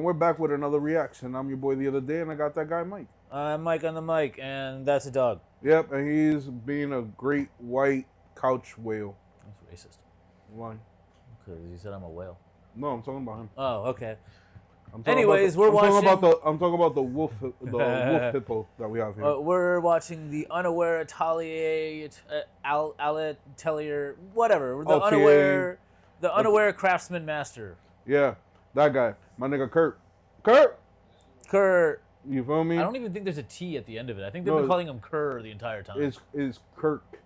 and we're back with another reaction. I'm your boy the other day, and I got that guy Mike. I'm Mike on the mic, and that's a dog. Yep, and he's being a great white couch whale. That's racist. Why? Because you said I'm a whale. No, I'm talking about him. Oh, okay. Anyways, we're watching. I'm talking about the wolf hippo that we have here. We're watching the Unaware Atelier, Atelier, whatever. The Unaware Craftsman Master. Yeah, that guy, my nigga Kurt. You feel me? I don't even think there's a T at the end of it. I think they've been calling him Kerr the entire time. It's Kirk.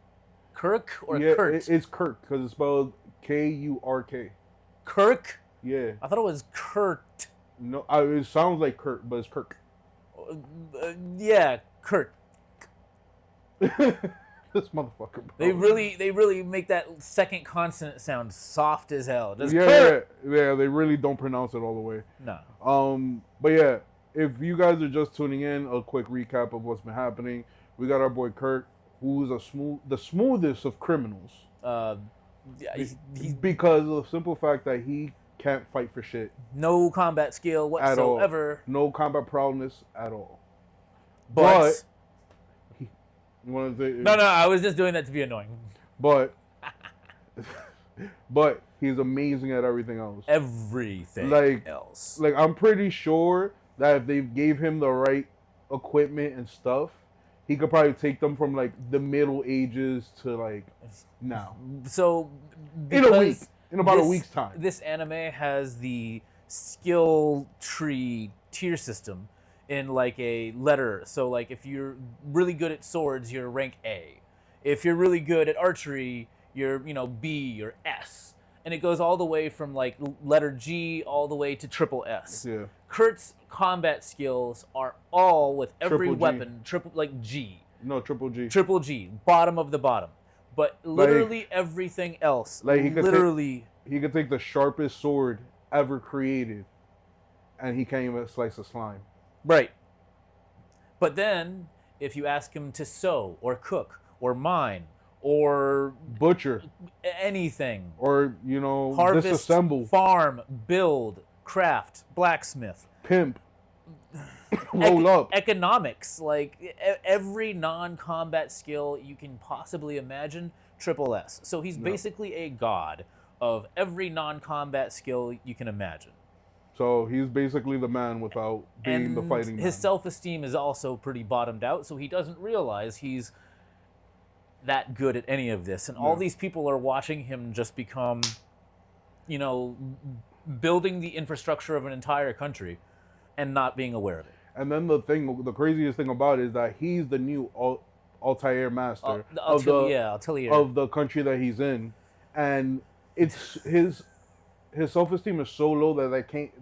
Kirk or yeah, Kurt? It's Kirk because it's spelled K-U-R-K. Kirk? Yeah. I thought it was Kurt. No, it sounds like Kurt, but it's Kirk. Yeah, Kurt. This motherfucker, bro. They really make that second consonant sound soft as hell. Just yeah, they really don't pronounce it all the way. No. But yeah, if you guys are just tuning in, a quick recap of what's been happening. We got our boy Kurt, who's the smoothest of criminals. Because of the simple fact that he can't fight for shit. No combat skill whatsoever. No combat prowess at all. But you want to say, no, I was just doing that to be annoying. But he's amazing at everything else. Everything else. Like I'm pretty sure that if they gave him the right equipment and stuff, he could probably take them from like the Middle Ages to like now. So in about a week's time. This anime has the skill tree tier system in like a letter. So like if you're really good at swords, you're rank A. If you're really good at archery, you're B or S. And it goes all the way from like letter G all the way to triple S. Yeah. Kurt's combat skills are all with every weapon G. No, triple G. Triple G, bottom of the bottom. But literally everything else. Like he could take the sharpest sword ever created, and he can't even slice a slime. Right. But then, if you ask him to sew or cook or mine or butcher anything, or harvest, disassemble, farm, build, craft, blacksmith, pimp, roll up, economics, like every non-combat skill you can possibly imagine, triple S. So he's basically a god of every non-combat skill you can imagine. So he's basically the man without being the fighting man. His self-esteem is also pretty bottomed out, so he doesn't realize he's that good at any of this. And all these people are watching him just become, building the infrastructure of an entire country and not being aware of it. And then the craziest thing about it is that he's the new Altair Master of the country that he's in, and it's his self-esteem is so low that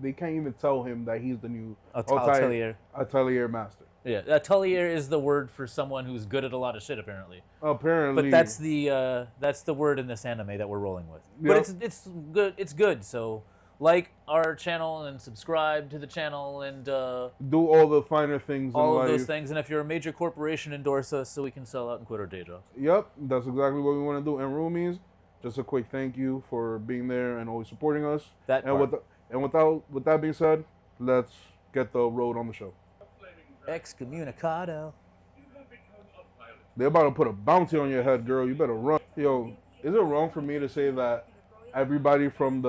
they can't even tell him that he's the new Atelier Master. Yeah, Atelier is the word for someone who's good at a lot of shit, apparently. Apparently, but that's the word in this anime that we're rolling with. Yep. But it's good. It's good. So like our channel and subscribe to the channel and do all the finer things. All of those things. And if you're a major corporation, endorse us so we can sell out and quit our day jobs. Yep, that's exactly what we want to do. And roomies, just a quick thank you for being there and always supporting us. With that being said, let's get the road on the show. Excommunicado. They're about to put a bounty on your head, girl. You better run. Yo, is it wrong for me to say that everybody from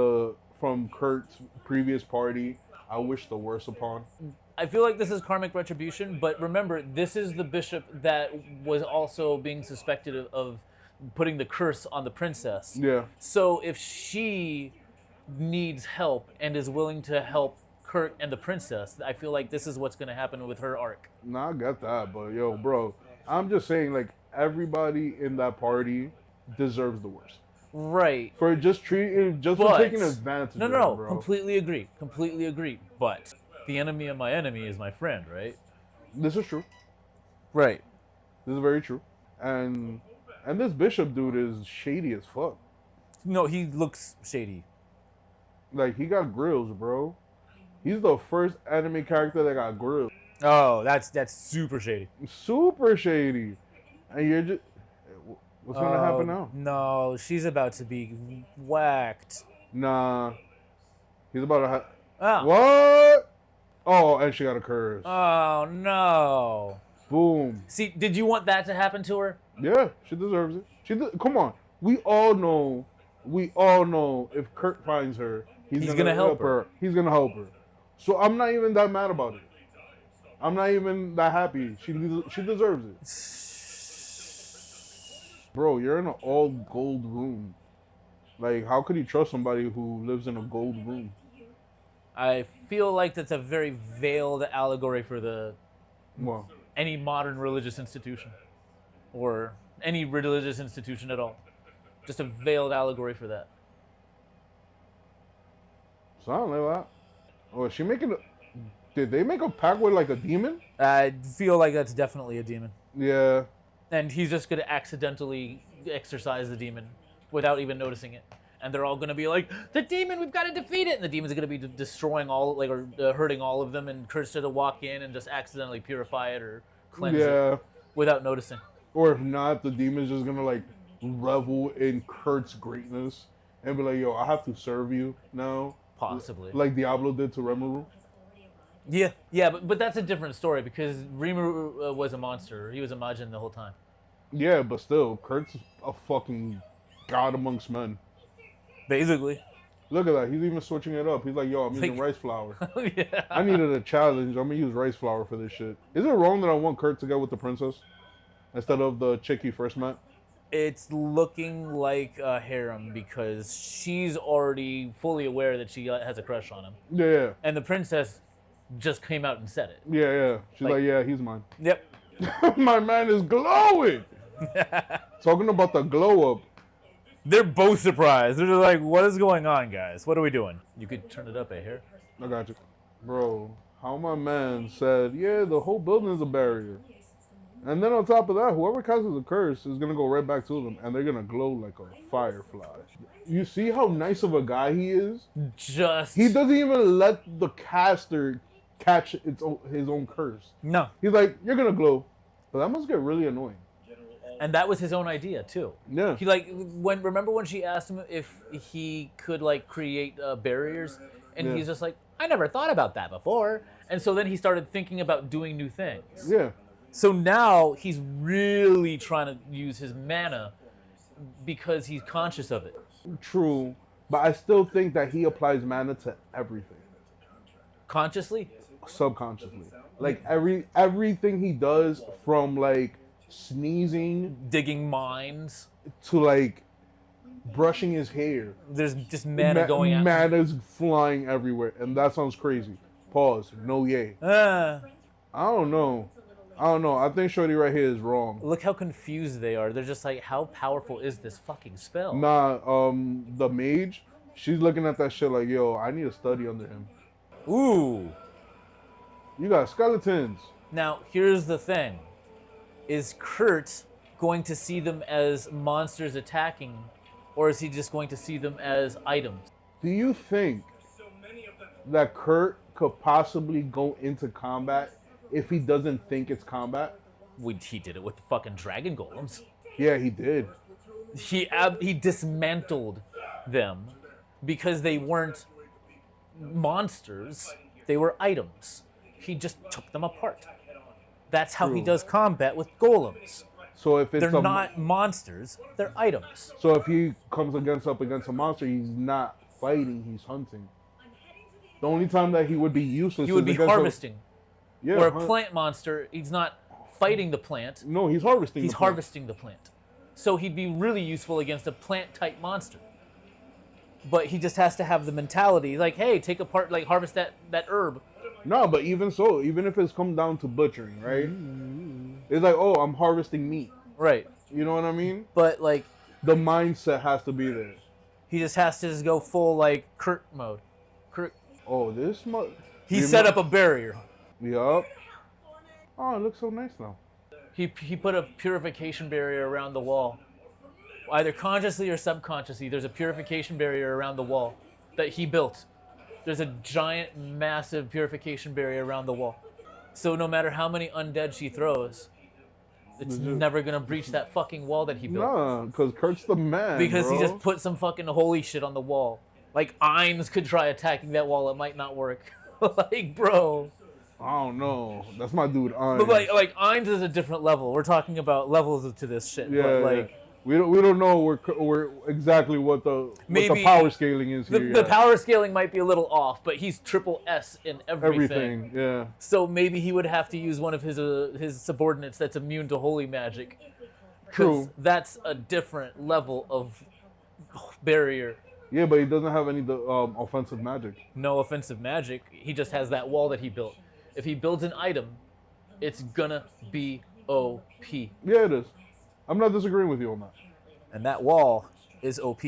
Kurt's previous party, I wish the worst upon? I feel like this is karmic retribution, but remember, this is the bishop that was also being suspected of putting the curse on the princess. Yeah. So if she needs help and is willing to help Kurt and the princess, I feel like this is what's going to happen with her arc. Nah, I get that, but yo, bro, I'm just saying, like, everybody in that party deserves the worst. Right. For just for taking advantage of it, bro. Completely agree. But the enemy of my enemy is my friend, right? This is true. Right. This is very true. And this bishop dude is shady as fuck. No, he looks shady. Like, he got grills, bro. He's the first anime character that got grills. Oh, that's super shady. Super shady. And you're just... What's going to happen now? No, she's about to be whacked. Nah. He's about to Oh. What? Oh, and she got a curse. Oh no. Boom. See, did you want that to happen to her? Yeah, she deserves it. Come on. We all know if Kurt finds her, he's gonna help her. He's gonna help her. So I'm not even that mad about it. I'm not even that happy. She deserves it. Bro, you're in an all gold room. Like, how could you trust somebody who lives in a gold room? I feel like that's a very veiled allegory for any modern religious institution. Or any religious institution at all. Just a veiled allegory for that. Something like that. Oh, is she making a... Did they make a pact with, like, a demon? I feel like that's definitely a demon. Yeah. And he's just going to accidentally exorcise the demon without even noticing it. And they're all going to be like, the demon, we've got to defeat it. And the demon's going to be destroying or hurting all of them. And Kurt's going to walk in and just accidentally purify it or cleanse it without noticing. Or if not, the demon's just going to, like, revel in Kurt's greatness and be like, yo, I have to serve you now. Possibly. Like Diablo did to Rimuru. Yeah, but that's a different story because Rimuru was a monster. He was a Majin the whole time. Yeah, but still, Kurt's a fucking god amongst men. Basically. Look at that. He's even switching it up. He's like, yo, I'm using rice flour. Yeah. I needed a challenge. I'm going to use rice flour for this shit. Is it wrong that I want Kurt to go with the princess instead of the chick he first met? It's looking like a harem because she's already fully aware that she has a crush on him. Yeah. And the princess just came out and said it. Yeah. She's like, yeah, he's mine. Yep. My man is glowing. Talking about the glow up. They're both surprised. They're like, what is going on, guys? What are we doing? You could turn it up, here. I got you. Bro, how my man said, yeah, the whole building is a barrier. And then on top of that, whoever casts a curse is going to go right back to them, and they're going to glow like a firefly. You see how nice of a guy he is? He doesn't even let the caster catch his own curse. No. He's like, you're going to glow. But that must get really annoying. And that was his own idea, too. Yeah. He, remember when she asked him if he could, create barriers? And he's just like, I never thought about that before. And so then he started thinking about doing new things. Yeah. So now he's really trying to use his mana because he's conscious of it. True, but I still think that he applies mana to everything. Consciously? Subconsciously. Like everything he does, from sneezing, digging mines, to brushing his hair. There's just mana going out. Mana's flying everywhere, and that sounds crazy. Pause. No yay. I don't know. I think Shorty right here is wrong. Look how confused they are. They're just like, how powerful is this fucking spell? Nah, the mage, she's looking at that shit like, yo, I need to study under him. Ooh. You got skeletons. Now, here's the thing. Is Kurt going to see them as monsters attacking, or is he just going to see them as items? Do you think that Kurt could possibly go into combat if he doesn't think it's combat? He did it with the fucking dragon golems. Yeah, he did. He dismantled them because they weren't monsters. They were items. He just took them apart. That's how he does combat with golems. So if they're not monsters, they're items. So if he comes up against a monster, he's not fighting, he's hunting. The only time that he would be useless, he would be harvesting. Or a plant monster, he's not fighting the plant. No, he's harvesting. He's harvesting the plant. So he'd be really useful against a plant-type monster. But he just has to have the mentality, hey, take apart, harvest that herb. No, but even so, even if it's come down to butchering, right? It's like, oh, I'm harvesting meat. Right. You know what I mean? But, the mindset has to be there. He just has to go full, Kurt mode. Kurt. Oh, He set up a barrier. Yup. Oh, it looks so nice now. He put a purification barrier around the wall. Either consciously or subconsciously, there's a purification barrier around the wall that he built. There's a giant, massive purification barrier around the wall. So no matter how many undead she throws, it's never going to breach that fucking wall that he built. Nah, because Kurt's the man, Because he just put some fucking holy shit on the wall. Imes could try attacking that wall, it might not work. Like, bro. I don't know. That's my dude, Ainz. But like Ainz is a different level. We're talking about levels to this shit. Yeah, but like, yeah. We don't know where exactly what the power scaling is here. The power scaling might be a little off, but he's triple S in everything. Yeah. So maybe he would have to use one of his subordinates that's immune to holy magic. True. That's a different level of barrier. Yeah, but he doesn't have any offensive magic. No offensive magic. He just has that wall that he built. If he builds an item, it's gonna be OP. Yeah, it is. I'm not disagreeing with you on that. And that wall is OP.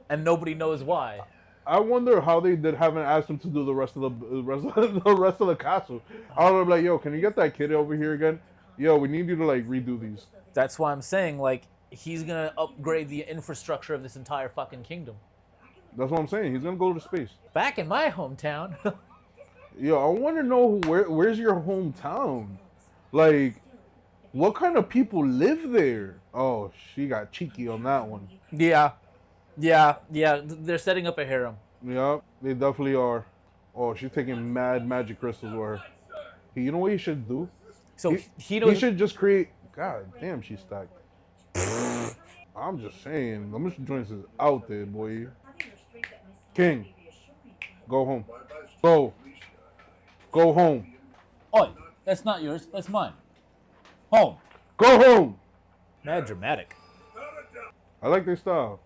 And nobody knows why. I wonder how they haven't asked him to do the rest of the castle. I would be like, yo, can you get that kid over here again? Yo, we need you to like redo these. That's why I'm saying like he's gonna upgrade the infrastructure of this entire fucking kingdom. That's what I'm saying. He's gonna go to space. Back in my hometown. Yo, I want to know where's your hometown? Like, what kind of people live there? Oh, she got cheeky on that one. Yeah. They're setting up a harem. Yeah, they definitely are. Oh, she's taking mad magic crystals with her. Hey, you know what he should do? So he should just create. God damn, she's stacked. I'm just saying. I'm just joints is out there, boy. King, go home. Go home. Oi, that's not yours. That's mine. Home. Go home. Mad dramatic. I like their style.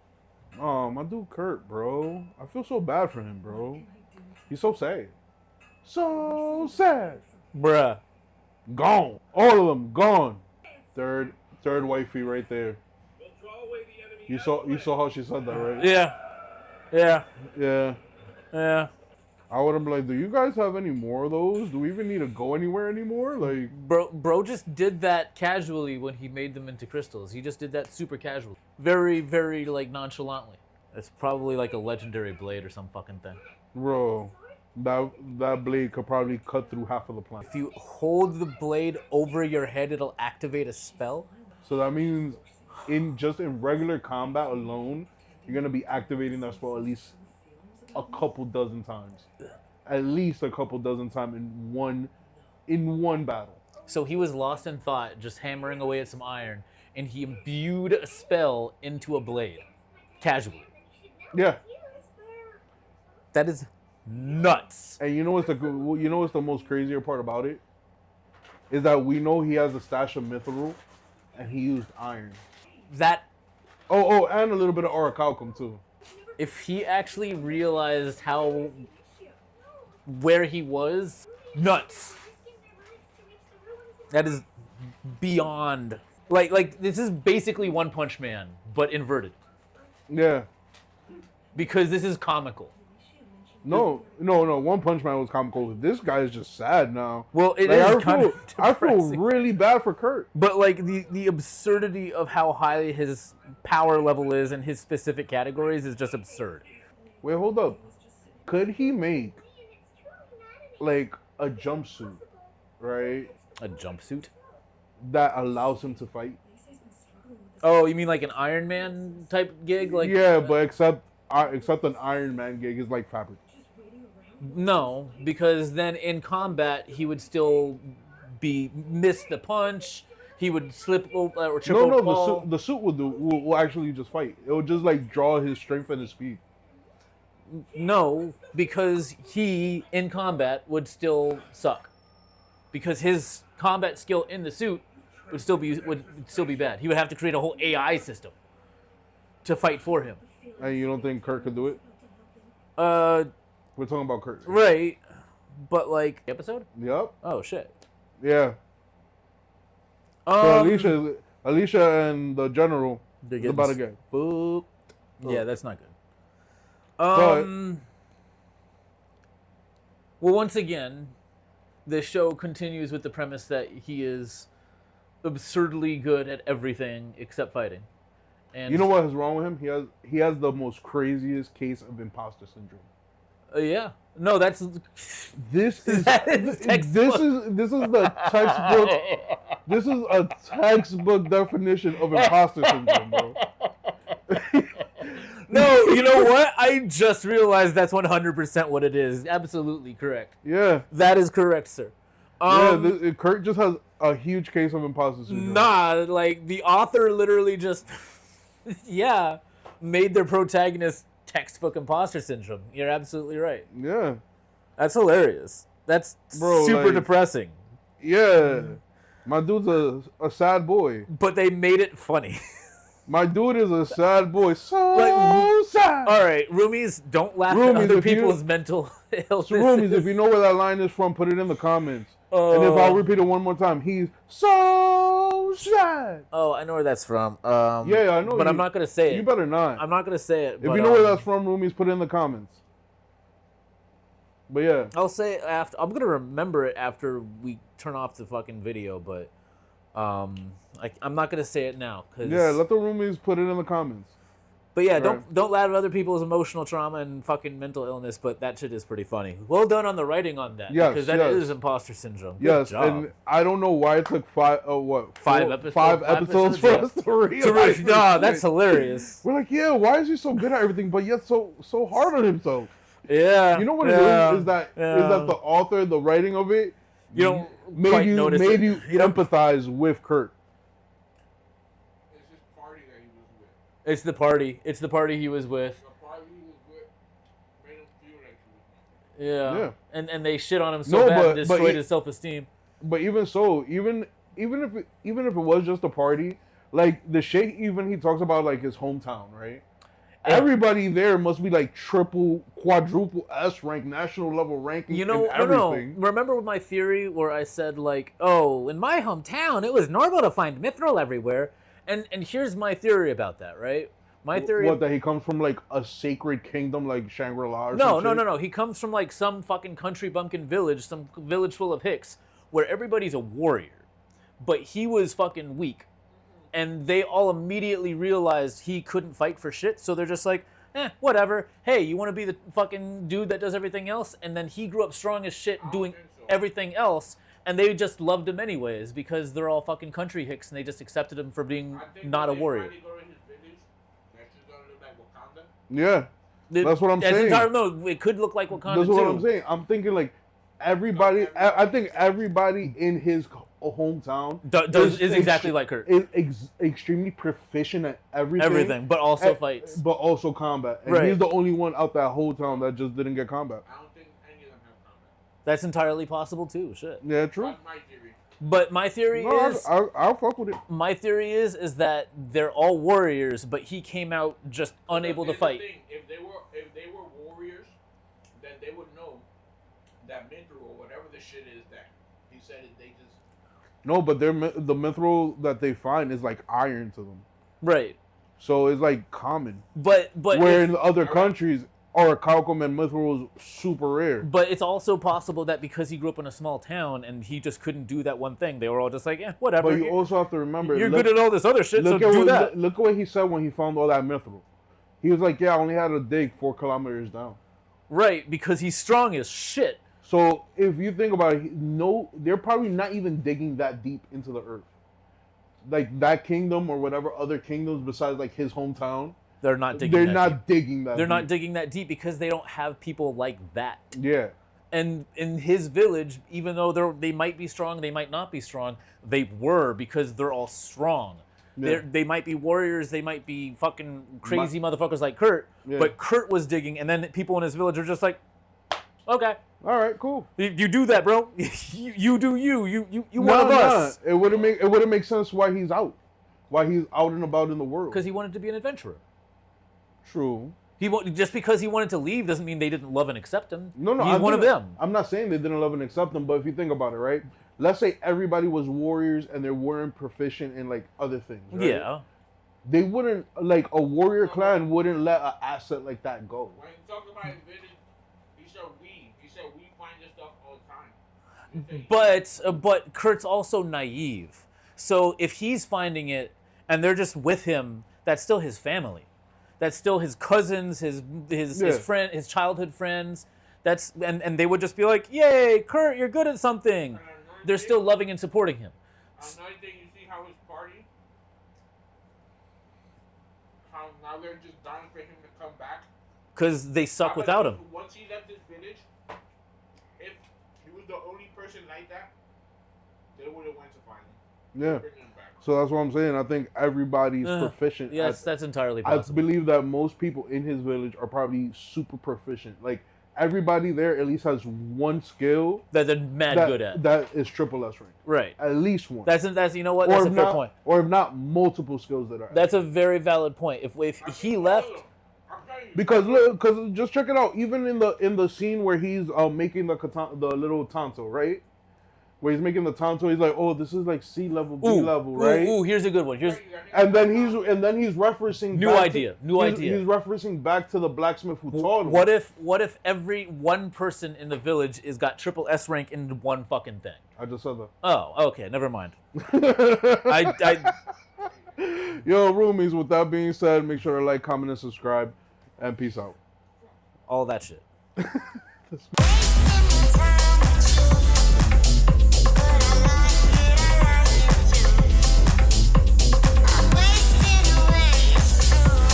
Oh, my dude Kurt, bro. I feel so bad for him, bro. He's so sad. So sad. Bruh. Gone. All of them gone. Third wifey right there. You saw how she said that, right? Yeah. I would have been like, do you guys have any more of those? Do we even need to go anywhere anymore? Like, bro just did that casually when he made them into crystals. He just did that super casually. Very, very, like, nonchalantly. It's probably like a legendary blade or some fucking thing. Bro, that blade could probably cut through half of the planet. If you hold the blade over your head, it'll activate a spell. So that means in regular combat alone, you're going to be activating that spell at least a couple dozen times. At least a couple dozen times in one battle. So he was lost in thought, just hammering away at some iron, and he imbued a spell into a blade. Casually. Yeah. That is nuts. And you know what's the most crazier part about it? Is that we know he has a stash of mithril, and he used iron. That... Oh, and a little bit of orichalcum too. If he actually realized where he was, nuts. That is beyond. Like this is basically One Punch Man, but inverted. Yeah. Because this is comical. No. One Punch Man was comical. This guy is just sad now. Well, I feel really bad for Kurt. But like the absurdity of how high his power level is in his specific categories is just absurd. Wait, hold up. Could he make like a jumpsuit, right? A jumpsuit? That allows him to fight? Oh, you mean like an Iron Man type gig? Like yeah, but except an Iron Man gig is like fabric. No, because then in combat he would still miss the punch. He would slip or triple fall. The suit will actually just fight. It will just like draw his strength and his speed. No, because he in combat would still suck. Because his combat skill in the suit would still be bad. He would have to create a whole AI system to fight for him. And you don't think Kurt could do it? We're talking about Kurt. Right. But like episode? Yep. Oh shit. Yeah. So Yulicia and the general is about to get boop. Yeah, that's not good. Well, once again, the show continues with the premise that he is absurdly good at everything except fighting. And you know what is wrong with him? He has the most craziest case of imposter syndrome. Yeah. No, that's this is textbook. This is the textbook. This is a textbook definition of imposter syndrome, bro. No, you know what? I just realized that's 100% what it is. Absolutely correct. Yeah. That is correct, sir. Kurt just has a huge case of imposter syndrome. Nah, like the author literally just, made their protagonist textbook imposter syndrome. You're absolutely right. Yeah. That's hilarious. That's super depressing. Yeah. My dude's a sad boy. But they made it funny. My dude is a sad boy. So sad. All right, roomies, don't laugh at other people's mental illness. So roomies, if you know where that line is from, put it in the comments. And if I'll repeat it one more time, he's so sad. Oh, I know where that's from. Yeah, I know. But I'm not going to say it. You better not. I'm not going to say it. If you know where that's from, roomies, put it in the comments. But yeah. I'll say it after. I'm going to remember it after we turn off the fucking video, but I'm not going to say it now. Yeah, let the roomies put it in the comments. But yeah, don't laugh at other people's emotional trauma and fucking mental illness, but that shit is pretty funny. Well done on the writing on that. Yes, because that is imposter syndrome. Good job. And I don't know why it took five episodes for us to realize. No, that's hilarious. We're like, yeah, why is he so good at everything, but yet so hard on himself? Yeah. You know what it is that the author, the writing of it, made you empathize with Kurt. It's the party. It's the party he was with. The party he was with made him feel like he was. Yeah. And they shit on him so bad and destroyed his self-esteem. But even so, even if it was just a party, like the shit he talks about like his hometown, right? Everybody there must be like triple, quadruple S rank, national level ranking. You know, everything. No. Remember my theory where I said like, oh, in my hometown it was normal to find mithril everywhere. And here's my theory about that, right? My theory... that he comes from, like, a sacred kingdom like Shangri-La or No. He comes from, like, some fucking country bumpkin village, some village full of hicks, where everybody's a warrior. But he was fucking weak. And they all immediately realized he couldn't fight for shit, so they're just like, whatever. Hey, you want to be the fucking dude that does everything else? And then he grew up strong as shit doing everything else. And they just loved him anyways because they're all fucking country hicks and they just accepted him for being not a warrior. Yeah, that's what I'm saying. No, it could look like Wakanda. That's what I'm saying. I'm thinking like everybody. I think everybody in his hometown is exactly like Kurt. Is extremely proficient at everything. Everything, but also fights. But also combat. And he's the only one out that whole town that just didn't get combat. That's entirely possible too. Shit. Yeah, true. That's my theory. But my theory is, I'll fuck with it. My theory is that they're all warriors, but he came out just unable to fight. If they were warriors, then they would know that mithril or whatever the shit is that he said they just. No, but the mithril that they find is like iron to them. Right. So it's like common. But where in other countries. Or Calcum and mithril was super rare. But it's also possible that because he grew up in a small town and he just couldn't do that one thing, they were all just like, whatever. But you also have to remember... You're good at all this other shit, so do that. Look at what he said when he found all that mithril. He was like, I only had to dig 4 kilometers down. Right, because he's strong as shit. So if you think about it, they're probably not even digging that deep into the earth. Like that kingdom or whatever other kingdoms besides like his hometown... They're not digging They're not digging that deep because they don't have people like that. Yeah. And in his village, even though they might be strong, they might not be strong, they were because they're all strong. Yeah. They might be warriors, they might be fucking crazy motherfuckers like Kurt, but Kurt was digging, and then people in his village are just like, okay. All right, cool. You do that, bro. you do you one of us. It wouldn't make sense why he's out. Why he's out and about in the world. Because he wanted to be an adventurer. True. Just because he wanted to leave doesn't mean they didn't love and accept him. No, he's one of them. I'm not saying they didn't love and accept him, but if you think about it, right? Let's say everybody was warriors and they weren't proficient in like other things. Right? Yeah. They wouldn't like a warrior clan wouldn't let an asset like that go. When he talked about his village, he said we. He said we find this stuff all the time. But Kurt's also naive. So if he's finding it and they're just with him, that's still his family. That's still his cousins, his friend, his childhood friends. And they would just be like, "Yay, Kurt, you're good at something." They're still loving and supporting him. Another thing, you see how his party, now they're just dying for him to come back. Because they suck without him. Once he left this village, if he was the only person like that, they would have went to find him. Yeah. Bring him back. So that's what I'm saying. I think everybody's proficient. Yes, that's entirely possible. I believe that most people in his village are probably super proficient. Like, everybody there at least has one skill that they're mad good at. That is triple S rank. Right. At least one. That's you know what? That's a fair point. Or if not, multiple skills that are. That's a very valid point. If he left. Because look, just check it out. Even in the scene where he's making the little tanto, right? Where he's making the tanto, he's like, "Oh, this is like C level, B level, right?" Ooh, here's a good one. And then he's referencing new idea. He's referencing back to the blacksmith who taught him. What if every one person in the village is got triple S rank in one fucking thing? I just said that. Oh, okay, never mind. Yo, roomies. With that being said, make sure to like, comment, and subscribe, and peace out. All that shit.